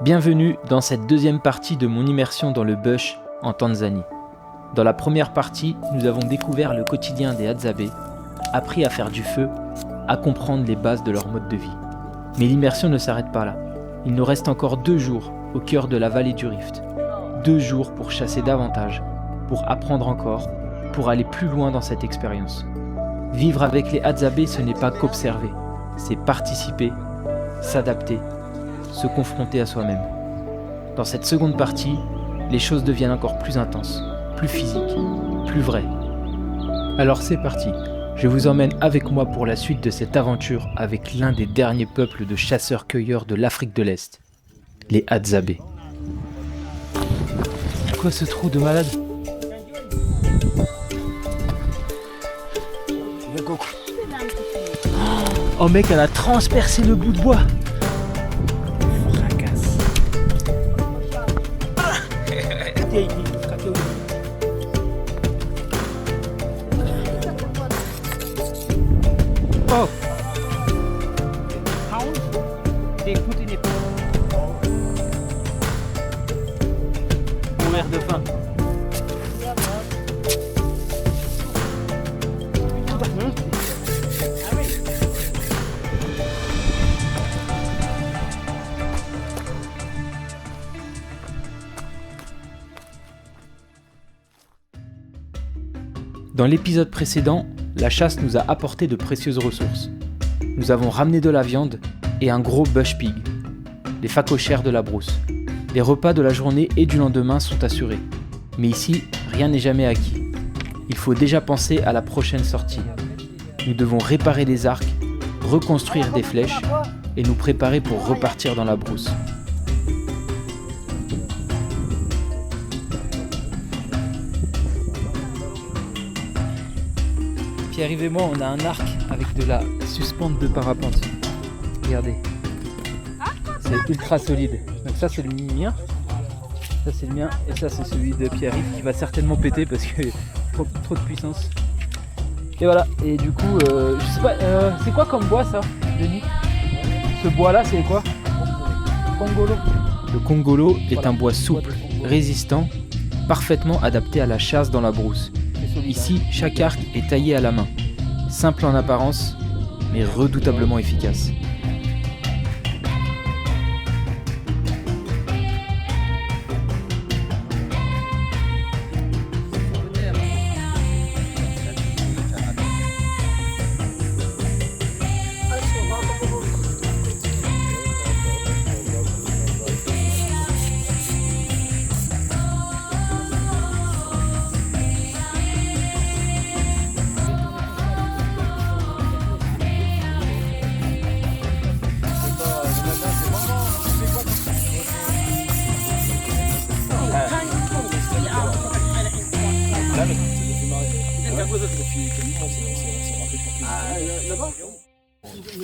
Bienvenue dans cette deuxième partie de mon immersion dans le bush en Tanzanie. Dans la première partie, nous avons découvert le quotidien des Hadzabe, appris à faire du feu, à comprendre les bases de leur mode de vie. Mais l'immersion ne s'arrête pas là. Il nous reste encore 2 jours au cœur de la vallée du Rift. 2 jours pour chasser davantage, pour apprendre encore, pour aller plus loin dans cette expérience. Vivre avec les Hadzabe, ce n'est pas qu'observer, c'est participer, s'adapter, se confronter à soi-même. Dans cette seconde partie, les choses deviennent encore plus intenses, plus physiques, plus vraies. Alors c'est parti, je vous emmène avec moi pour la suite de cette aventure avec l'un des derniers peuples de chasseurs-cueilleurs de l'Afrique de l'Est, les Hadzabe. C'est quoi ce trou de malade ? Oh mec, elle a transpercé le bout de bois. Oh. Mourir de faim. Dans l'épisode précédent, la chasse nous a apporté de précieuses ressources. Nous avons ramené de la viande et un gros bush pig, les phacochères de la brousse. Les repas de la journée et du lendemain sont assurés. Mais ici, rien n'est jamais acquis. Il faut déjà penser à la prochaine sortie. Nous devons réparer des arcs, reconstruire des flèches et nous préparer pour repartir dans la brousse. Pierre-Yves et moi, on a un arc avec de la suspente de parapente. Regardez. C'est ultra solide. Donc ça, c'est le mien. Ça, c'est le mien. Et ça, c'est celui de Pierre-Yves qui va certainement péter parce que trop de puissance. Et voilà. Et du coup, je sais pas, c'est quoi comme bois ça, Denis ? Ce bois-là, c'est quoi ? Congolo. Le congolo est un bois souple, résistant, parfaitement adapté à la chasse dans la brousse. Ici, chaque arc est taillé à la main. Simple en apparence, mais redoutablement efficace.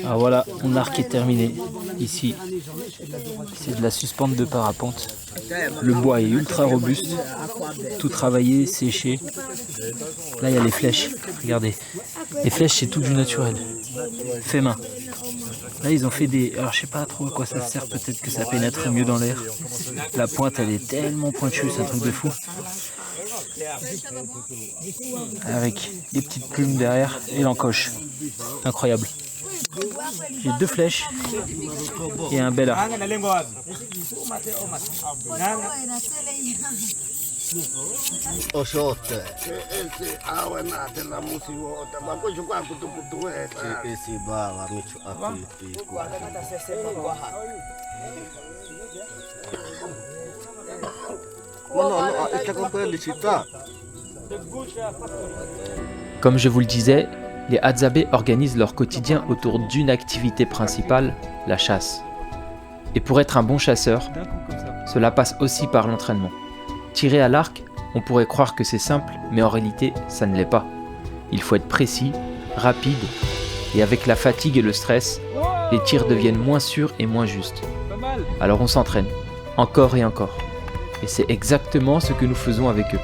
Ah voilà, mon arc est terminé. Ici, c'est de la suspente de parapente. Le bois est ultra robuste, tout travaillé, séché. Là, il y a les flèches, regardez. Les flèches, c'est tout du naturel, fait main. Là, ils ont fait des... Alors, je sais pas trop à quoi ça sert, peut-être que ça pénètre mieux dans l'air. La pointe, elle est tellement pointue, c'est un truc de fou. Avec des petites plumes derrière et l'encoche. Incroyable. J'ai 2 flèches et un bel arc. Comme je vous le disais, les Hadzabe organisent leur quotidien autour d'une activité principale, la chasse. Et pour être un bon chasseur, cela passe aussi par l'entraînement. Tirer à l'arc, on pourrait croire que c'est simple, mais en réalité, ça ne l'est pas. Il faut être précis, rapide, et avec la fatigue et le stress, les tirs deviennent moins sûrs et moins justes. Alors on s'entraîne, encore et encore. Et c'est exactement ce que nous faisons avec eux.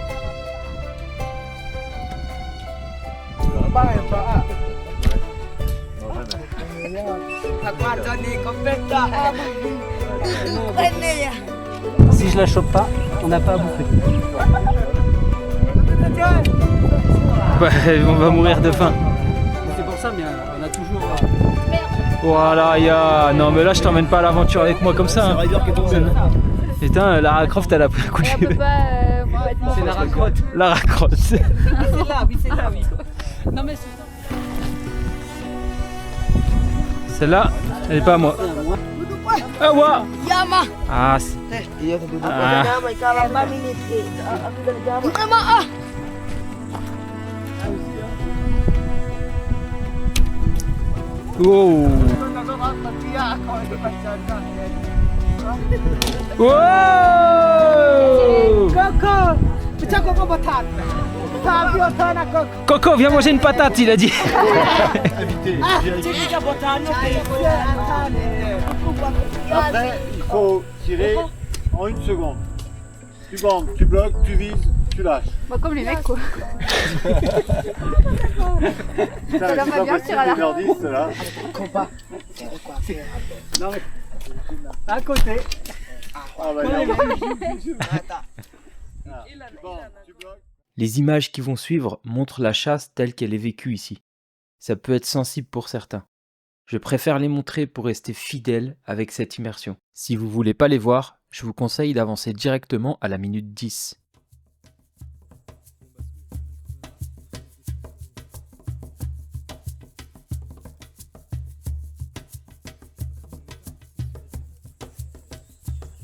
Si je la chope pas, on n'a pas à bouffer. Ouais, on va mourir de faim. C'est pour ça, mais on a toujours. Voilà, non mais là je t'emmène pas à l'aventure avec moi comme ça. Hein. Putain, Lara Croft elle a pris un coup de On peut pas être mort. C'est Lara Croft. Lara Croft. C'est là, oui. Non, mais c'est ça. Celle-là, elle est pas à moi. Ah ouais. Yama. Ah, oh. Wow. Coco, viens manger une patate, il a dit. Après, il faut tirer en 1 seconde. Tu bandes, tu bloques, tu vises, tu lâches. Bah, comme les mecs quoi. Ça leur va bien, le tir à l'arc. là. Non, mais. À côté. Ah, bah, non. Tu bandes, tu bloques. Les images qui vont suivre montrent la chasse telle qu'elle est vécue ici. Ça peut être sensible pour certains. Je préfère les montrer pour rester fidèle avec cette immersion. Si vous voulez pas les voir, je vous conseille d'avancer directement à la minute 10.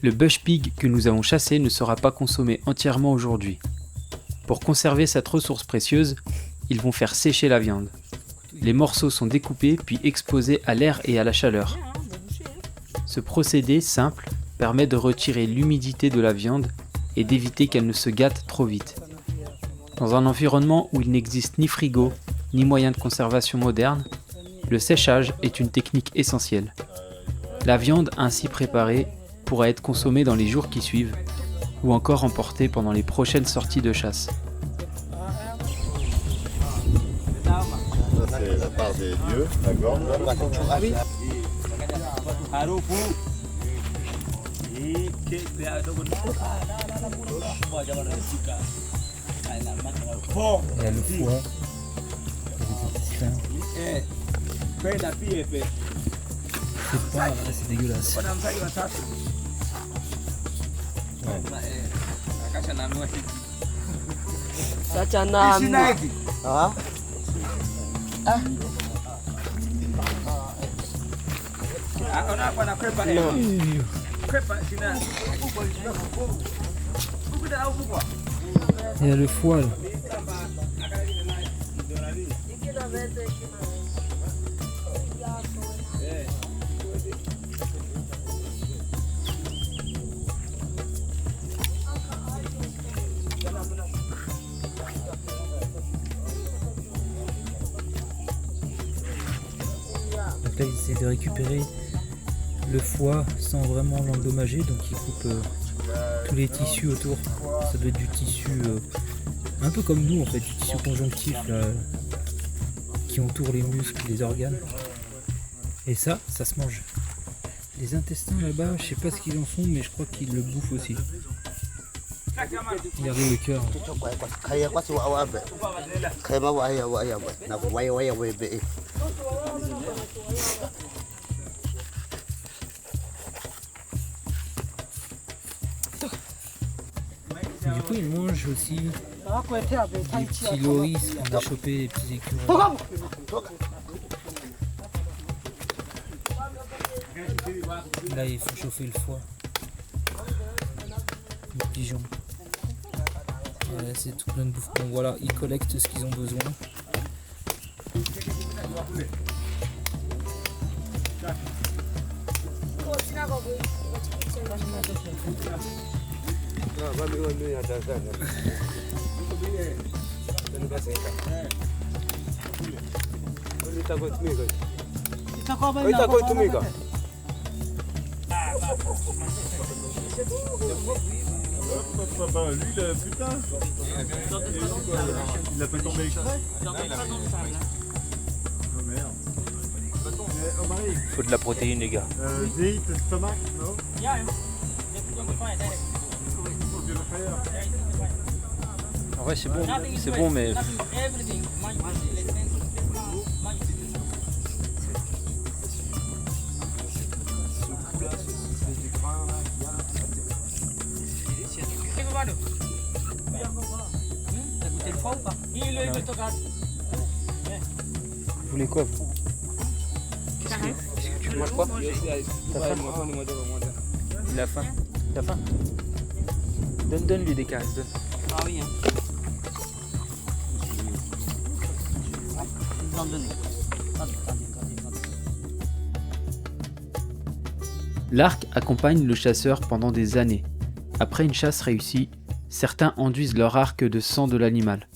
Le bush pig que nous avons chassé ne sera pas consommé entièrement aujourd'hui. Pour conserver cette ressource précieuse, ils vont faire sécher la viande. Les morceaux sont découpés puis exposés à l'air et à la chaleur. Ce procédé simple permet de retirer l'humidité de la viande et d'éviter qu'elle ne se gâte trop vite. Dans un environnement où il n'existe ni frigo, ni moyen de conservation moderne, le séchage est une technique essentielle. La viande ainsi préparée pourra être consommée dans les jours qui suivent, ou encore emportée pendant les prochaines sorties de chasse. Ça, c'est la part des dieux, d'accord. Il y a le foie. C'est pas, c'est dégueulasse. Il y a le foie là. Donc là ils essaient de récupérer le foie sans vraiment l'endommager, donc ils coupent tous les tissus autour. Ça doit être du tissu un peu comme nous en fait, du tissu conjonctif là, qui entoure les muscles, les organes. Et ça se mange. Les intestins là-bas, je sais pas ce qu'ils en font, mais je crois qu'ils le bouffent aussi. Regardez le cœur. Du coup, ils mangent aussi des petits loris qu'on a chopé, des petits écureuils. Là, il faut chauffer le foie. Les pigeons. Voilà, c'est tout plein de bouffe. Bon, voilà, ils collectent ce qu'ils ont besoin. Lui, le putain, il l'a fait tomber exprès. Oh merde. Faut de la protéine, les gars. They eat the stomach, no? En vrai, c'est bon, mais. T'as goûté le foie ou pas? Vous voulez quoi, vous? Tu manges quoi? T'as faim? Il a faim. T'as faim? Donne-lui des caresses, donne. Ah oui, hein. Vous en donnez. L'arc accompagne le chasseur pendant des années. Après une chasse réussie, certains enduisent leur arc de sang de l'animal.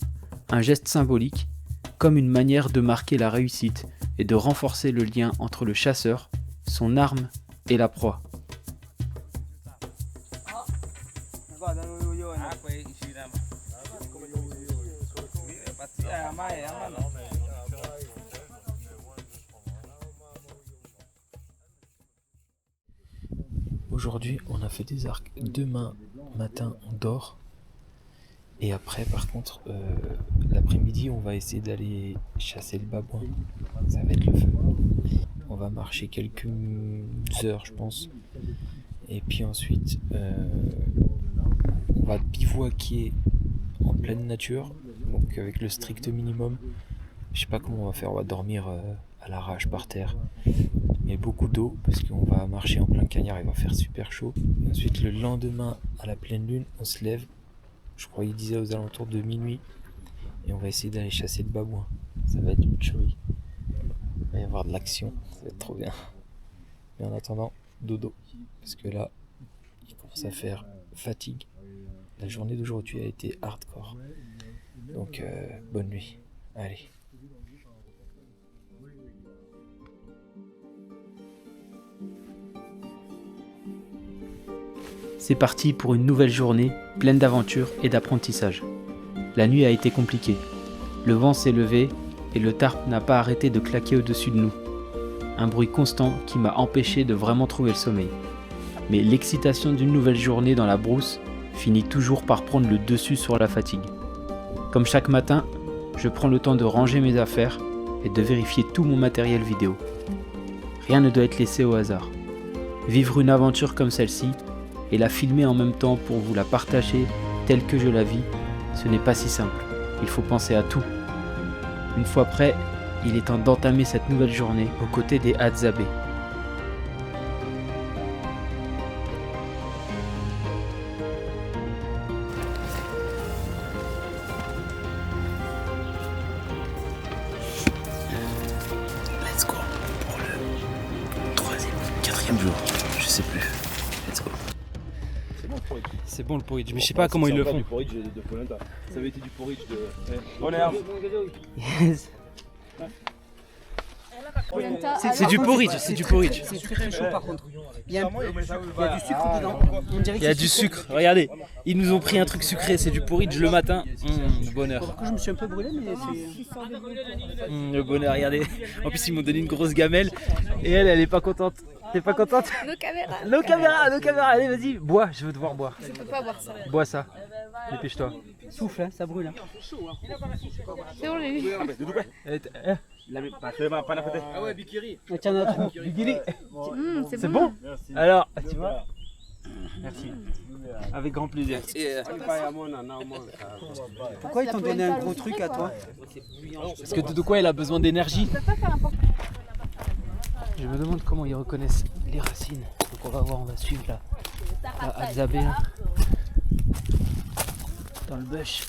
Un geste symbolique, comme une manière de marquer la réussite et de renforcer le lien entre le chasseur, son arme et la proie. Aujourd'hui, on a fait des arcs. Demain matin, on dort. Et après, par contre, l'après-midi, on va essayer d'aller chasser le babouin. Ça va être le feu. On va marcher quelques heures, je pense. Et puis ensuite, on va bivouaquer en pleine nature. Donc avec le strict minimum. Je sais pas comment on va faire. On va dormir à l'arrache par terre. Et beaucoup d'eau parce qu'on va marcher en plein cagnard, il va faire super chaud. Et ensuite le lendemain à la pleine lune, on se lève, je crois qu'il disait aux alentours de minuit, et on va essayer d'aller chasser le babouin. Ça va être une tuerie. Il va y avoir de l'action, ça va être trop bien. Mais en attendant, dodo, parce que là, il commence à faire fatigue. La journée d'aujourd'hui a été hardcore. Donc bonne nuit, allez. C'est parti pour une nouvelle journée pleine d'aventures et d'apprentissage. La nuit a été compliquée. Le vent s'est levé et le tarp n'a pas arrêté de claquer au-dessus de nous. Un bruit constant qui m'a empêché de vraiment trouver le sommeil. Mais l'excitation d'une nouvelle journée dans la brousse finit toujours par prendre le dessus sur la fatigue. Comme chaque matin, je prends le temps de ranger mes affaires et de vérifier tout mon matériel vidéo. Rien ne doit être laissé au hasard. Vivre une aventure comme celle-ci et la filmer en même temps pour vous la partager telle que je la vis, ce n'est pas si simple. Il faut penser à tout. Une fois prêt, il est temps d'entamer cette nouvelle journée aux côtés des Hadzabe. Let's go pour le 3e, 4e jour, je sais plus. Let's go. C'est bon le porridge, mais je sais pas comment ils le font. Du porridge de polenta. Ça avait été du porridge de. Bonne herbe. Yes. C'est du porridge, c'est du porridge. C'est très très chaud par contre. Il y a du sucre dedans. Il y a du sucre, regardez. Ils nous ont pris un truc sucré, c'est du porridge le matin. Le bonheur. Par contre, je me suis un peu brûlé, mais c'est. Le bonheur, regardez. En plus, ils m'ont donné une grosse gamelle. Et elle est pas contente. T'es pas contente? Nos caméras. Nos caméras, allez vas-y, bois, je veux te voir boire. Je peux pas boire ça. Bois ça, dépêche-toi. Souffle, hein, ça brûle. Hein. C'est bon, j'ai vu. Ah ouais, Bikiri. Tiens, on a trop. Bikiri. C'est bon. Alors, tu vois. Merci. Avec grand plaisir. Pourquoi ils t'ont donné un gros truc à toi? Parce que de quoi il a besoin d'énergie. Je me demande comment ils reconnaissent les racines. Donc on va voir, on va suivre la Hadzabe dans le bush.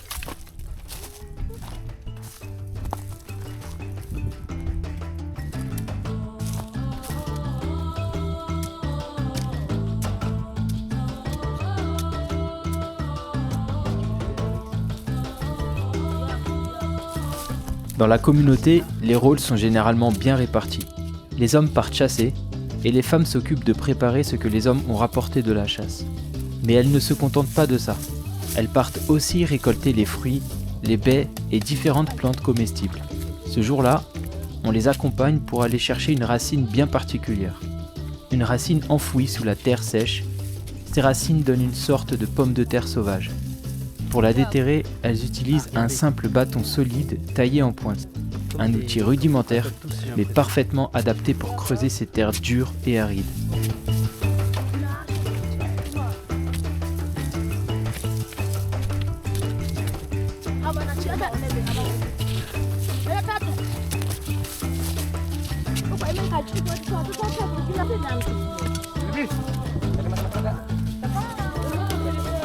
Dans la communauté, les rôles sont généralement bien répartis. Les hommes partent chasser et les femmes s'occupent de préparer ce que les hommes ont rapporté de la chasse. Mais elles ne se contentent pas de ça. Elles partent aussi récolter les fruits, les baies et différentes plantes comestibles. Ce jour-là, on les accompagne pour aller chercher une racine bien particulière. Une racine enfouie sous la terre sèche. Ces racines donnent une sorte de pomme de terre sauvage. Pour la déterrer, elles utilisent un simple bâton solide taillé en pointe. Un outil rudimentaire, mais parfaitement adapté pour creuser ces terres dures et arides.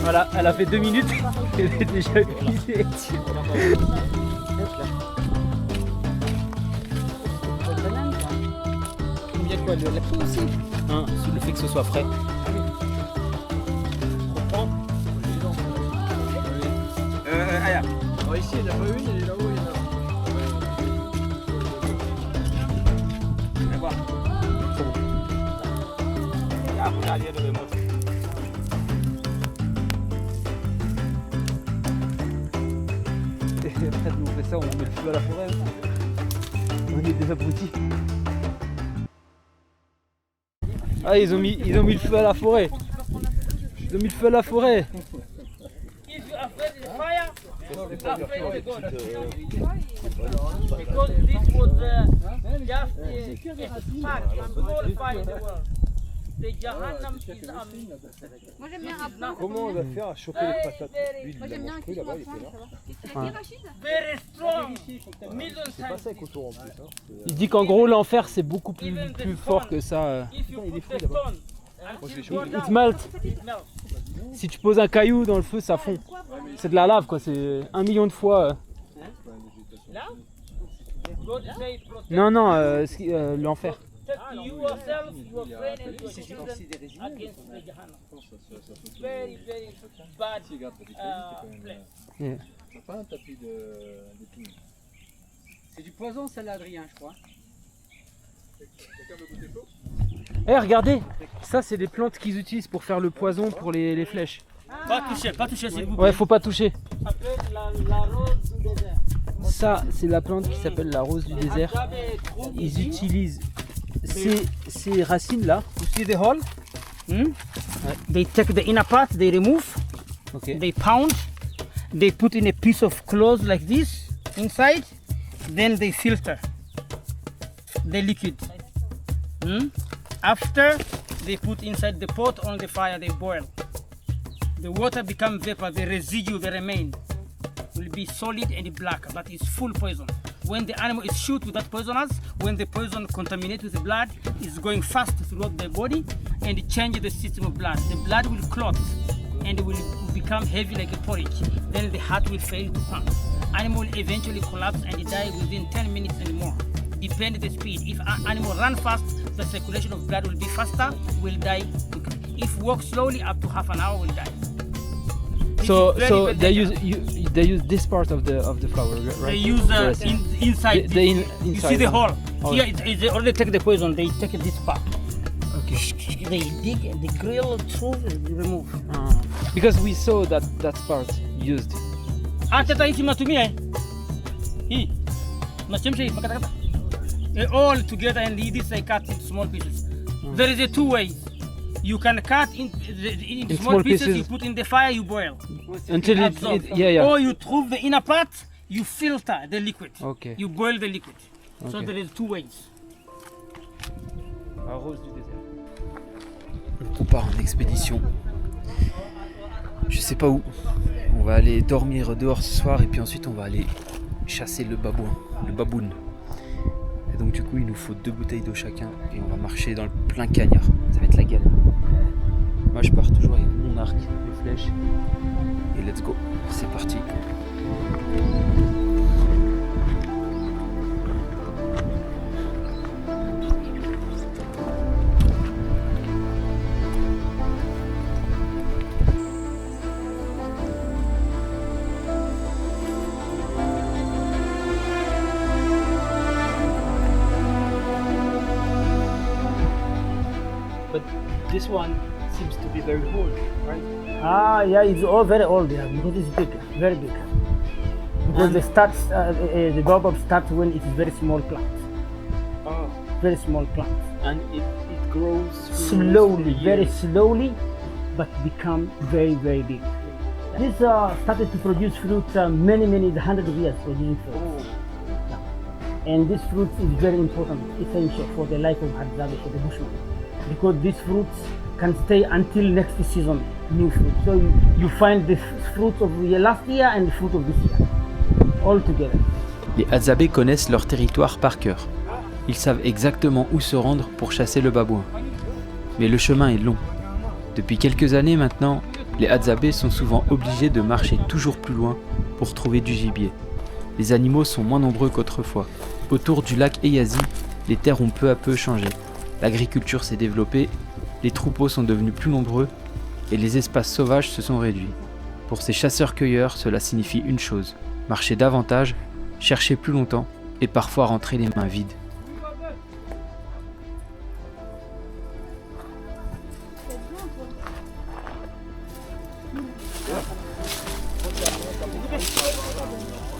Voilà, elle a fait 2 minutes, elle est déjà cuisée. Il y a quoi, la peau aussi? Sous le fait que ce soit frais. Aya. Ici, il n'y en a pas une, et là-haut, il y en a. Viens voir. Ah, regarde, il y a de remote. Après, nous on fait ça, on met le feu à la forêt. On est des abrutis. Ah, ils ont mis le feu à la forêt. Ils ont mis le feu à la forêt. Because this was just a fact and glorified the world. The Jahannam is Moi j'aime bien apprendre. Comment on va faire à choper les patates? Lui, Moi j'aime bien un cuisson d'apprendre, ça va. very strong. Million C'est pas times. sec autour en plus. Hein. Il dit qu'en gros l'enfer c'est beaucoup plus fort que ça. If you put the stone until go It down, melt. it melts. Si tu poses un caillou dans le feu, ça fond. C'est de la lave quoi, c'est 1 million de fois. Now, God say protect Non, l'enfer. yourself, your friend and your children against the Jahannam. Very, very bad place. C'est pas un tapis de tout. C'est du poison, celle-là, Adrien, je crois. Eh regardez, ça c'est des plantes qu'ils utilisent pour faire le poison pour les flèches. Pas toucher s'il vous plaît. Ouais, faut pas toucher. Ça s'appelle la rose du désert. Ça c'est la plante qui s'appelle la rose du désert. Ils utilisent ces racines là. You see the hole? They take the inner part, they remove, Ok. they pound, they put in a piece of cloth like this inside, then they filter the liquid. After they put inside the pot on the fire, they boil. The water become vapor, the residue, the remain will be solid and black, but it's full poison. When the animal is shoot with that poisonous, when the poison contaminates with the blood, it's going fast throughout the body and it changes the system of blood. The blood will clot and will become heavy like a porridge. Then the heart will fail to pump. Animal will eventually collapse and die within 10 minutes and more. Depend the speed. If an animal run fast, the circulation of blood will be faster, will die quickly. If walk slowly, up to half an hour, will die. This So is very, so very they dangerous. use this part of the flower, right? They use inside. You inside. see the hole. Oh. Here they already take the poison. They take this part. Okay. They dig, they grill through, they remove. Because we saw that part used. Tata hichi mnatumia hii mnachemsha hii makatakata all together and this I cut in small pieces. There is a two ways. You can cut in small pieces, you put in the fire, you boil Until it yeah. or you trouve the inner part, you filter the liquid. Okay. You boil the liquid. So Okay. there is two ways. La rose du désert. On part en expédition. Je sais pas où. On va aller dormir dehors ce soir et puis ensuite on va aller chasser le baboun. Et donc du coup il nous faut 2 bouteilles d'eau chacun et on va marcher dans le plein cagnard. Ça va être la galère. Moi je pars toujours avec mon arc, mes flèches. Et let's go, c'est parti. But this one seems to be very old, right? Yeah, it's all very old, yeah, because it's big, very big. Because the baobab starts when it is very small plant. very small plant. And it grows Slowly, very slowly, but become very, very big. This started to produce fruit many, hundreds of years producing fruit. Yeah. And this fruit is very important, essential for the life of Hadzabe, for the Bushman, because these fruits can stay until next season, new fruit. So you find the fruit of the last year and the fruit of this year, all together. Les Hadzabe connaissent leur territoire par cœur. Ils savent exactement où se rendre pour chasser le babouin. Mais le chemin est long. Depuis quelques années maintenant, les Hadzabe sont souvent obligés de marcher toujours plus loin pour trouver du gibier. Les animaux sont moins nombreux qu'autrefois. Autour du lac Eyazi, les terres ont peu à peu changé. L'agriculture s'est développée, les troupeaux sont devenus plus nombreux et les espaces sauvages se sont réduits. Pour ces chasseurs-cueilleurs, cela signifie une chose: marcher davantage, chercher plus longtemps et parfois rentrer les mains vides.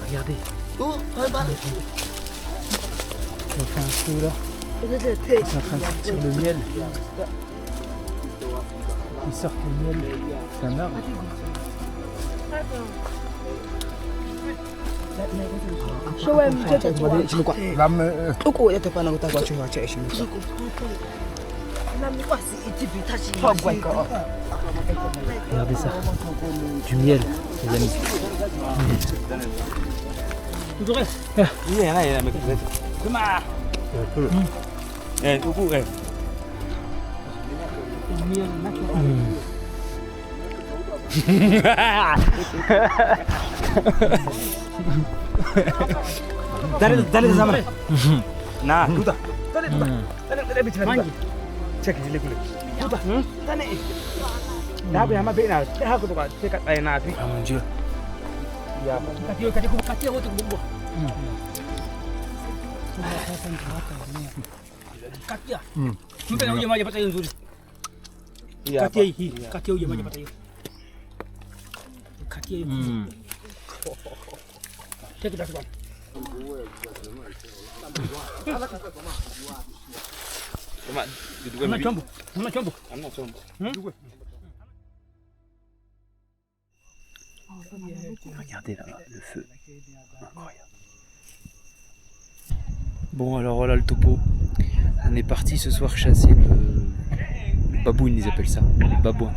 Regardez. Ils ont fait un feu là. Ils sont en train de sortir le miel. Ils sortent le miel d'un arbre. Regardez ça. Du miel, les amis. Dale zamane. Nah, tuta. Dale bicara. Mangi. Cek dile kule. Tuta. Dale. Dah be hama be na. Dah aku tu kan. Cek ay na tu. Ah mon Dieu. Ya. Kati aku tu bubu. Kati ya. Kita nak uji macam apa tu? Kati uji macam apa tu? Kati. Cek dah tu. Regardez là-bas, le feu. Incroyable. Bon, alors voilà le topo. On est parti ce soir chasser le baboune, ils appellent ça, les babouins.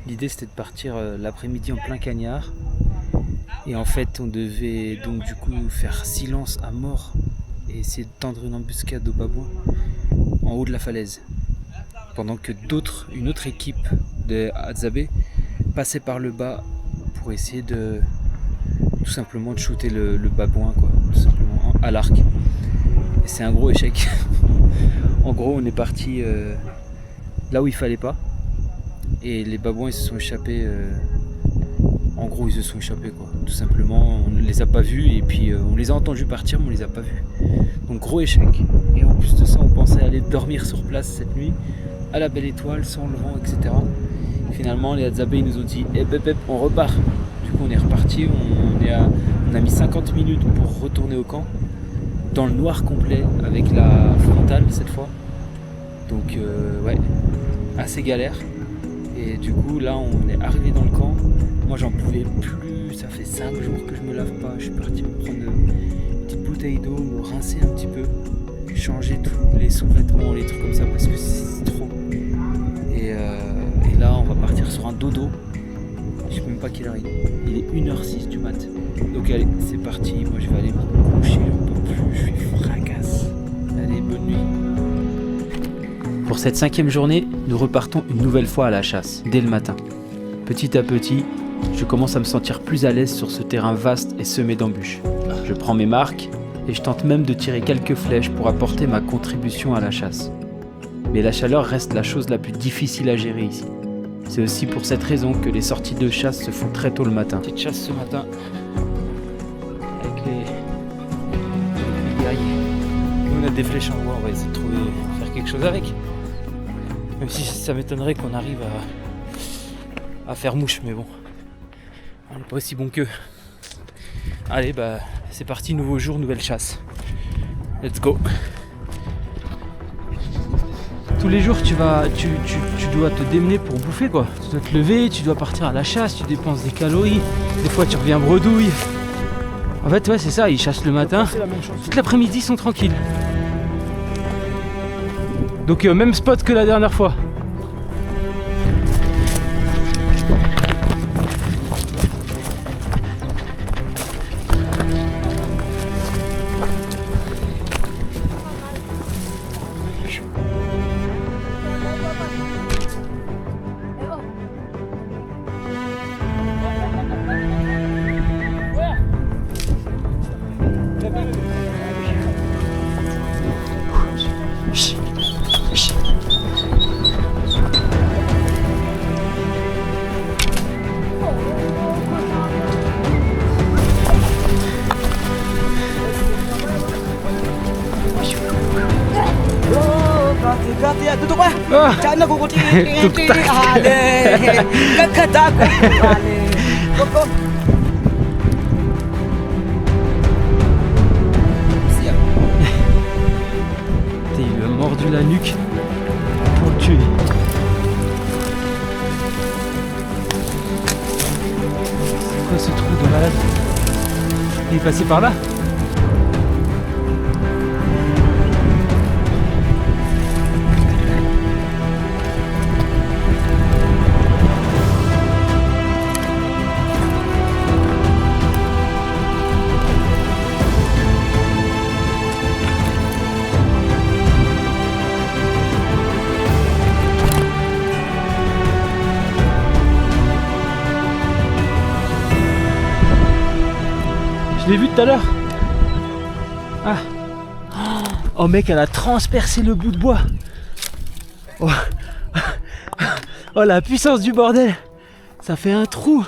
L'idée c'était de partir l'après-midi en plein cagnard. Et en fait, on devait donc du coup faire silence à mort et essayer de tendre une embuscade aux babouins en haut de la falaise. Pendant que une autre équipe de Hadzabe passait par le bas pour essayer de tout simplement de shooter le babouin, quoi, tout simplement à l'arc. Et c'est un gros échec. En gros, on est parti là où il fallait pas et les babouins ils se sont échappés. En gros, ils se sont échappés, quoi. Tout simplement, on ne les a pas vus et puis on les a entendus partir, mais on les a pas vus. Donc gros échec. Et en plus de ça, on pensait aller dormir sur place cette nuit, à la belle étoile, sans le vent, etc. Et finalement, les Hadzabe ils nous ont dit on repart. Du coup, on est reparti. On a mis 50 minutes pour retourner au camp, dans le noir complet, avec la frontale cette fois. Donc ouais, assez galère. Et du coup, là, on est arrivé dans le camp. Moi, j'en pouvais plus. Ça fait 5 jours que je me lave pas. Je suis parti me prendre une petite bouteille d'eau, me rincer un petit peu, changer tous les sous-vêtements, les trucs comme ça, parce que c'est trop. Et là, on va partir sur un dodo. Je sais même pas quelle heure il est. Il est 1h06 du mat. Donc allez, c'est parti. Moi, je vais aller me coucher. J'en peux plus. Je suis fracasse. Allez, bonne nuit. Pour cette 5e journée, nous repartons une nouvelle fois à la chasse, dès le matin. Petit à petit, je commence à me sentir plus à l'aise sur ce terrain vaste et semé d'embûches. Je prends mes marques et je tente même de tirer quelques flèches pour apporter ma contribution à la chasse. Mais la chaleur reste la chose la plus difficile à gérer ici. C'est aussi pour cette raison que les sorties de chasse se font très tôt le matin. Petite chasse ce matin avec les guerriers. Nous, on a des flèches en bois, on va essayer de faire quelque chose avec. Même si ça m'étonnerait qu'on arrive à faire mouche, mais bon, on n'est pas aussi bon qu'eux. Allez, bah c'est parti, nouveau jour, nouvelle chasse. Let's go. tous les jours tu dois te démener pour bouffer quoi. Tu dois te lever, tu dois partir à la chasse, tu dépenses des calories, des fois tu reviens bredouille. En fait ouais c'est ça, ils chassent le matin, toute l'après-midi ils sont tranquilles. Donc même spot que la dernière fois. Il lui a mordu la nuque pour le tuer. C'est quoi ce trou de malade? Il est passé par là? Je l'ai vu tout à l'heure. Ah. Oh mec, elle a transpercé le bout de bois. Oh, oh la puissance du bordel. Ça fait un trou.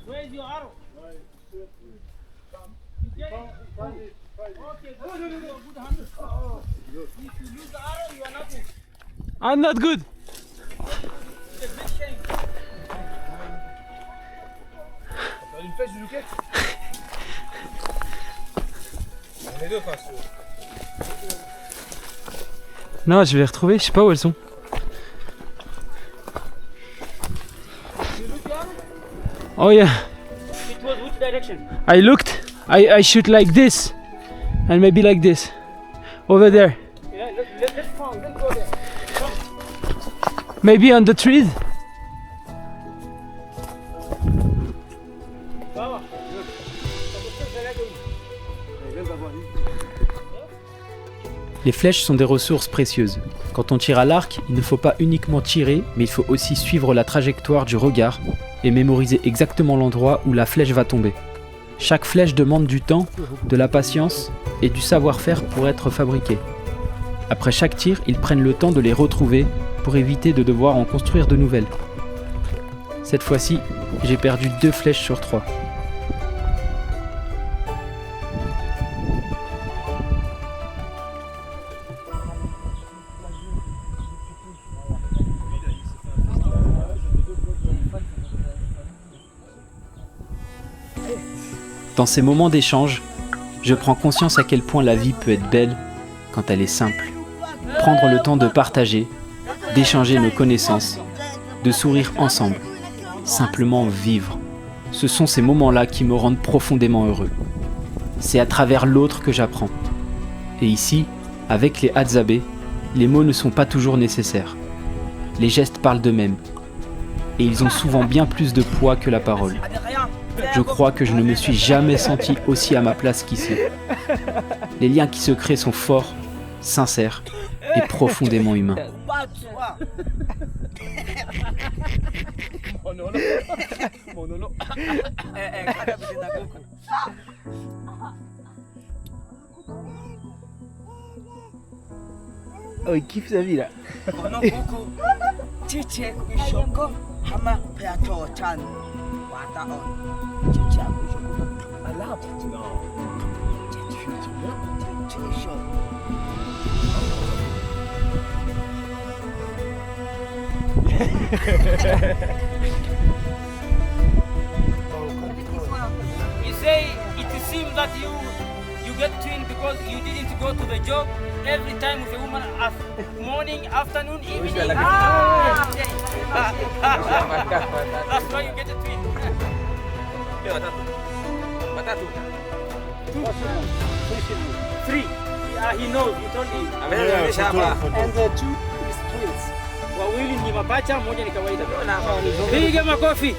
Where's your arrow? You get it? Okay, good. Good hand. If you lose the arrow, you are nothing. I'm not good. It's a big shame. T'as une flèche du Luquet? On est deux face. Non, je vais les retrouver, je sais pas où elles sont. Oh yeah. It was which direction? I looked. I shoot like this. And maybe like this. Over there. Yeah, let's go there. Maybe on the trees. Les flèches sont des ressources précieuses. Quand on tire à l'arc, il ne faut pas uniquement tirer, mais il faut aussi suivre la trajectoire du regard et mémoriser exactement l'endroit où la flèche va tomber. Chaque flèche demande du temps, de la patience et du savoir-faire pour être fabriquée. Après chaque tir, ils prennent le temps de les retrouver pour éviter de devoir en construire de nouvelles. Cette fois-ci, j'ai perdu 2 flèches sur 3. Dans ces moments d'échange, je prends conscience à quel point la vie peut être belle quand elle est simple. Prendre le temps de partager, d'échanger nos connaissances, de sourire ensemble, simplement vivre. Ce sont ces moments-là qui me rendent profondément heureux. C'est à travers l'autre que j'apprends. Et ici, avec les Hadzabe, les mots ne sont pas toujours nécessaires. Les gestes parlent d'eux-mêmes. Et ils ont souvent bien plus de poids que la parole. Je crois que je ne me suis jamais senti aussi à ma place qu'ici. Les liens qui se créent sont forts, sincères et profondément humains. Oh, il kiffe sa vie là. Kono buku cice kushoko hama peato chan wata on cice kushoko alap no cice You say it seems that you get twin because you didn't go to the job every time with a woman morning, afternoon, evening. That's why you get a twin. Three. He knows. He told me. And the two is twins. Wawili ni mapacha, moja ni kawaida. Piga makofi.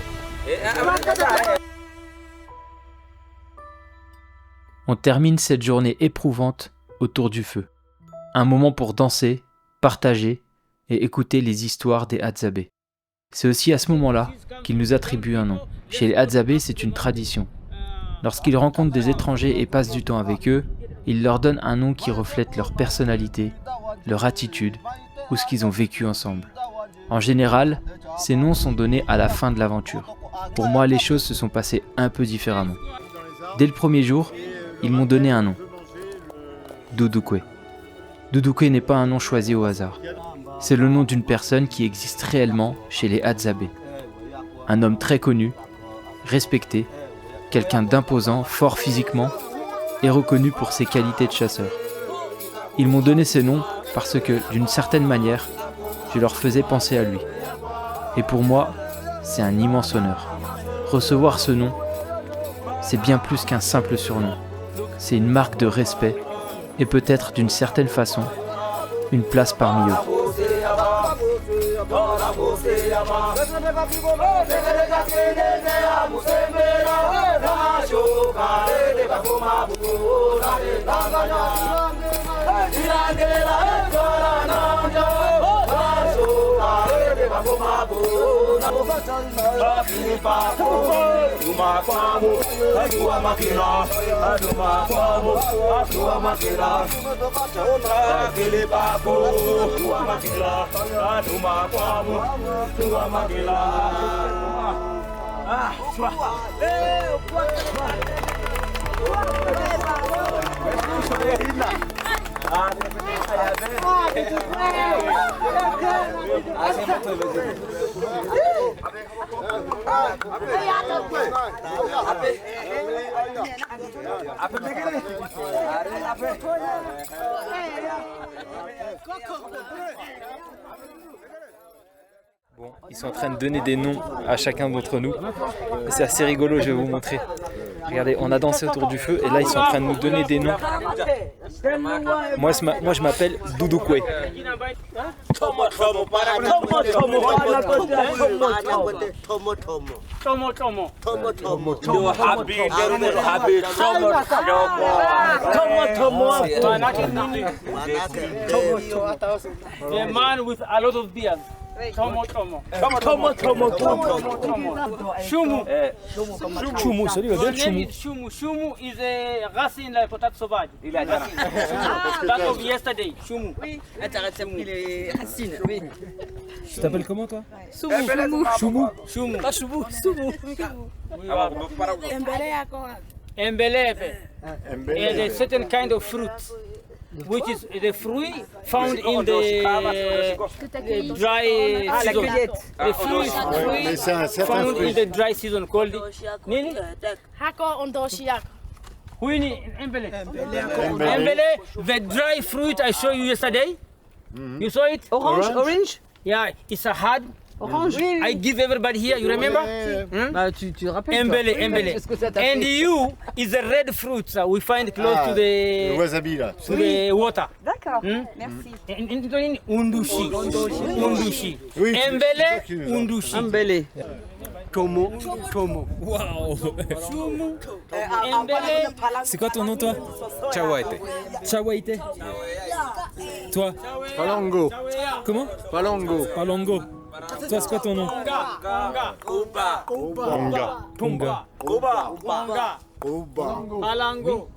On termine cette journée éprouvante autour du feu. Un moment pour danser, partager et écouter les histoires des Hadzabe. C'est aussi à ce moment-là qu'ils nous attribuent un nom. Chez les Hadzabe, c'est une tradition. Lorsqu'ils rencontrent des étrangers et passent du temps avec eux, ils leur donnent un nom qui reflète leur personnalité, leur attitude ou ce qu'ils ont vécu ensemble. En général, ces noms sont donnés à la fin de l'aventure. Pour moi, les choses se sont passées un peu différemment. Dès le premier jour, ils m'ont donné un nom. Dudukwe. Dudukwe n'est pas un nom choisi au hasard. C'est le nom d'une personne qui existe réellement chez les Hadzabe. Un homme très connu, respecté, quelqu'un d'imposant, fort physiquement et reconnu pour ses qualités de chasseur. Ils m'ont donné ce nom parce que, d'une certaine manière, je leur faisais penser à lui. Et pour moi, c'est un immense honneur. Recevoir ce nom, c'est bien plus qu'un simple surnom. C'est une marque de respect et peut-être d'une certaine façon, une place parmi eux. Bon, ils sont en train de donner des noms à chacun d'entre nous. C'est assez rigolo, je vais vous montrer. Regardez, on a dansé autour du feu et là ils sont en train de nous donner des noms. Moi je m'appelle Dudukwe. A man with a lot of beard. Tomo. Shumu. Shumu, ça dit va bien Shumu. Shumu is a racine like potato sauvage. That of yesterday. Shumu. Oui, il est racine, oui. Tu t'appelles comment toi? Shumu. Pas choubou, soubou. Embelepe. Is a certain kind of fruit, which is the fruit found in the dry season. The fruit found in the dry season called nini? Huini embele. Embele, the dry fruit I showed you yesterday. You saw it? Orange? Yeah, it's a hard. Orange? I give everybody here, you remember? Bah, tu rappelles. Embele. And you is a red fruit that we find close to Le wasabi là. to the water. D'accord, merci. Undushi. Oui, Embele, c'est toi qui nous as- undushi. Embele. Tomo. Waouh. Embele, C'est quoi ton nom toi? Chawaite. Toi? Palango. Comment? Palango. Palongo. Toi c'est quoi ton nom? Ponga. Ponga. Ponga, Palango,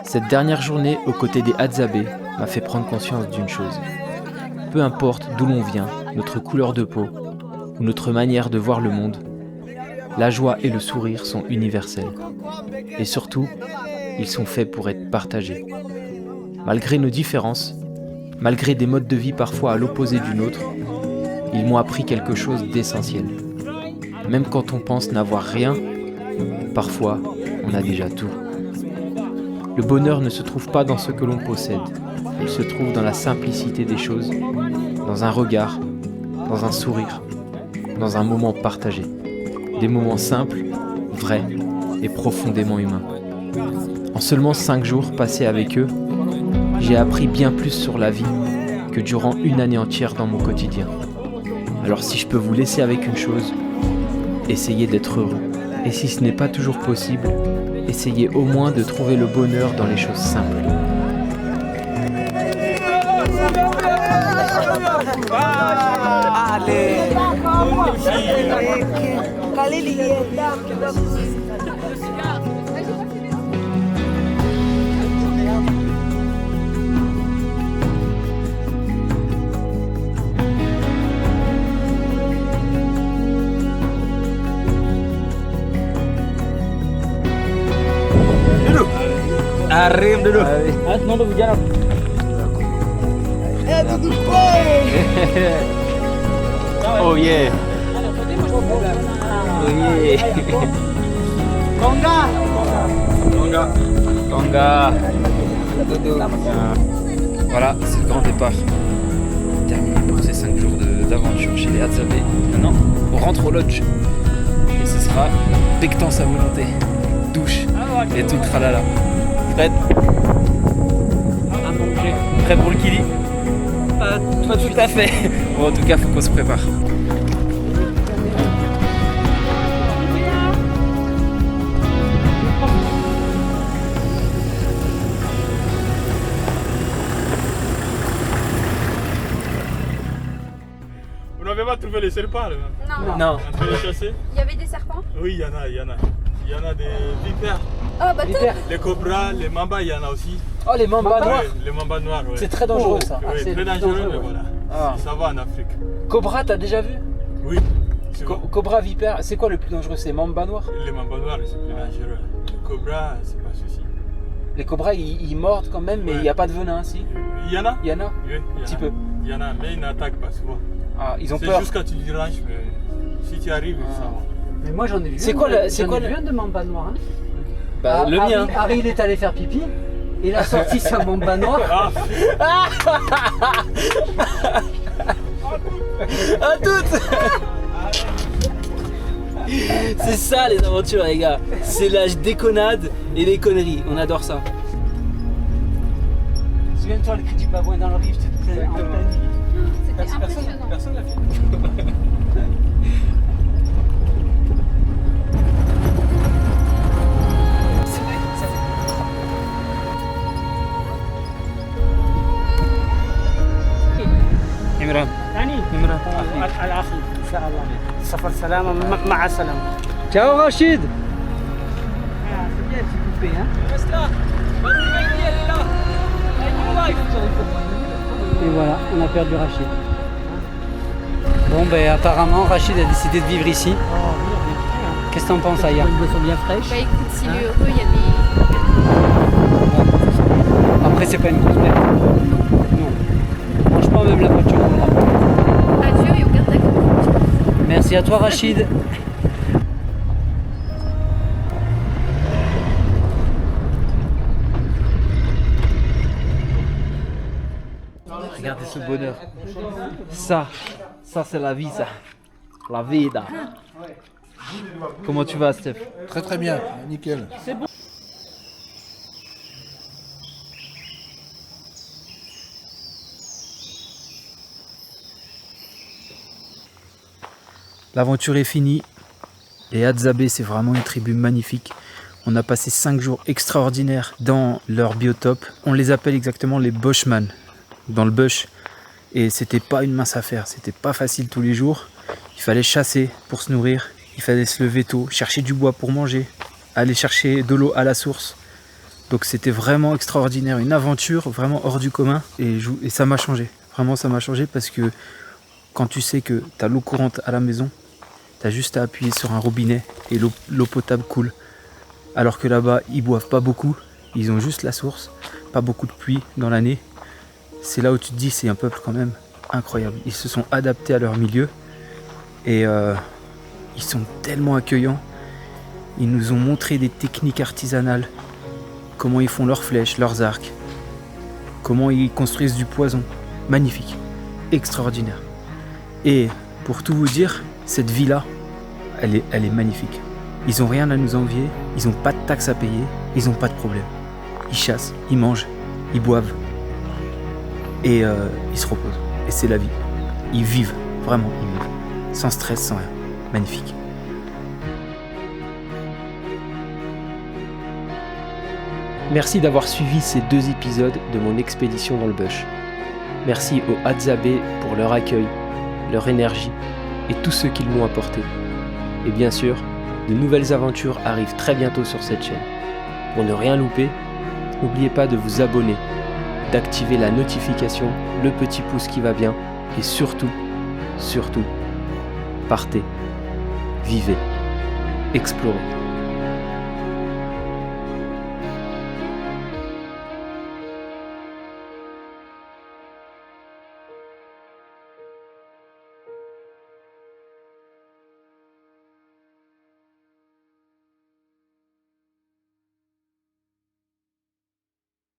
Cette dernière journée aux côtés des Hadzabe m'a fait prendre conscience d'une chose. Peu importe d'où l'on vient, notre couleur de peau ou notre manière de voir le monde, la joie et le sourire sont universels. Et surtout, ils sont faits pour être partagés. Malgré nos différences, malgré des modes de vie parfois à l'opposé du nôtre, ils m'ont appris quelque chose d'essentiel. Même quand on pense n'avoir rien, parfois on a déjà tout. Le bonheur ne se trouve pas dans ce que l'on possède, il se trouve dans la simplicité des choses, dans un regard, dans un sourire, dans un moment partagé. Des moments simples, vrais et profondément humains. En seulement 5 jours passés avec eux, j'ai appris bien plus sur la vie que durant une année entière dans mon quotidien. Alors si je peux vous laisser avec une chose, essayez d'être heureux. Et si ce n'est pas toujours possible, essayez au moins de trouver le bonheur dans les choses simples. Arif dulu. Non, non, jangan. Oh yeah! Oh yeah! Konga. Voilà, c'est le grand départ. Terminé pour ces 5 jours d'aventure chez les Hadzabe. Maintenant, on rentre au lodge. Et ce sera pectance à volonté, douche et tout le tralala. Fred, prêt pour le kili? Pas tout à fait. Bon, en tout cas, faut qu'on se prépare. Vous n'avez pas trouvé les serpents là? Non. En train de chasser? Il y avait des serpents? Oui, il y en a. Il y en a des vipères. Oh, bah top. Les cobras, les mambas, il y en a aussi. Oh, les mambas noirs. Ouais, les mambas noirs, ouais. C'est très dangereux ça. Oui, C'est très dangereux, mais voilà. Ah. Ça va en Afrique. Cobra, t'as déjà vu? Oui, c'est bon. Cobra, vipère, c'est quoi le plus dangereux? C'est mamba noir? Les mambas noirs, c'est plus dangereux. Les cobras, c'est pas souci. Les cobras, ils mordent quand même, mais il Ouais. n'y a pas de venin, si? Il y en a? Il y en a? Oui, il y en Un petit a. peu. Il y en a, mais ils n'attaquent pas souvent. Ah, ils ont C'est peur. juste quand tu les déranges, mais si tu arrives, ça va. Mais moi j'en ai vu. C'est quoi le- c'est quoi le- vu un de mamba noir. Hein. Bah, le Harry, mien. Harry, il est allé faire pipi. Il a sorti sa mamba noire. Ah, À toutes. C'est ça les aventures les gars. C'est la déconnade et les conneries. On adore ça. Souviens-toi le cri du babouin dans le rive, c'était en pleine nuit. C'était impressionnant. Personne l'a fait. Imran. ثاني Imran. الأخي إن شاء الله سفر سلامة مع السلامة. Ciao Rachid. C'est bien, c'est coupé, hein. Reste là. Et voilà, on a perdu Rachid. Bon ben apparemment Rachid a décidé de vivre ici. Qu'est-ce que t'en penses Aya? Une boisson bien fraîche. Bah écoute, s'il est heureux, il y a des... Après c'est pas une grosse perte. Non. Franchement même la voiture on l'a. Adieu et au garde à côté. Merci à toi Rachid. Regardez ce bonheur. Ça c'est la vie ça. La vida. Comment tu vas Steph? Très très bien, nickel. L'aventure est finie. Les Hadzabe, c'est vraiment une tribu magnifique. On a passé 5 jours extraordinaires dans leur biotope. On les appelle exactement les Bushman, dans le bush. Et c'était pas une mince affaire, c'était pas facile tous les jours. Il fallait chasser pour se nourrir, il fallait se lever tôt, chercher du bois pour manger, aller chercher de l'eau à la source. Donc c'était vraiment extraordinaire, une aventure vraiment hors du commun. Et ça m'a changé, vraiment ça m'a changé parce que quand tu sais que tu as l'eau courante à la maison, tu as juste à appuyer sur un robinet et l'eau potable coule. Alors que là-bas, ils boivent pas beaucoup, ils ont juste la source, pas beaucoup de pluie dans l'année. C'est là où tu te dis, c'est un peuple quand même incroyable. Ils se sont adaptés à leur milieu et ils sont tellement accueillants. Ils nous ont montré des techniques artisanales, comment ils font leurs flèches, leurs arcs, comment ils construisent du poison. Magnifique, extraordinaire. Et pour tout vous dire, cette vie-là, elle est magnifique. Ils n'ont rien à nous envier, ils n'ont pas de taxes à payer, ils n'ont pas de problème. Ils chassent, ils mangent, ils boivent et ils se reposent. Et c'est la vie. Ils vivent, vraiment, ils vivent. Sans stress, sans rien. Magnifique. Merci d'avoir suivi ces 2 épisodes de mon expédition dans le bush. Merci aux Hadzabe pour leur accueil, leur énergie et tous ceux qu'ils m'ont apporté. Et bien sûr, de nouvelles aventures arrivent très bientôt sur cette chaîne. Pour ne rien louper, n'oubliez pas de vous abonner, d'activer la notification, le petit pouce qui va bien et surtout, partez, vivez, explorez.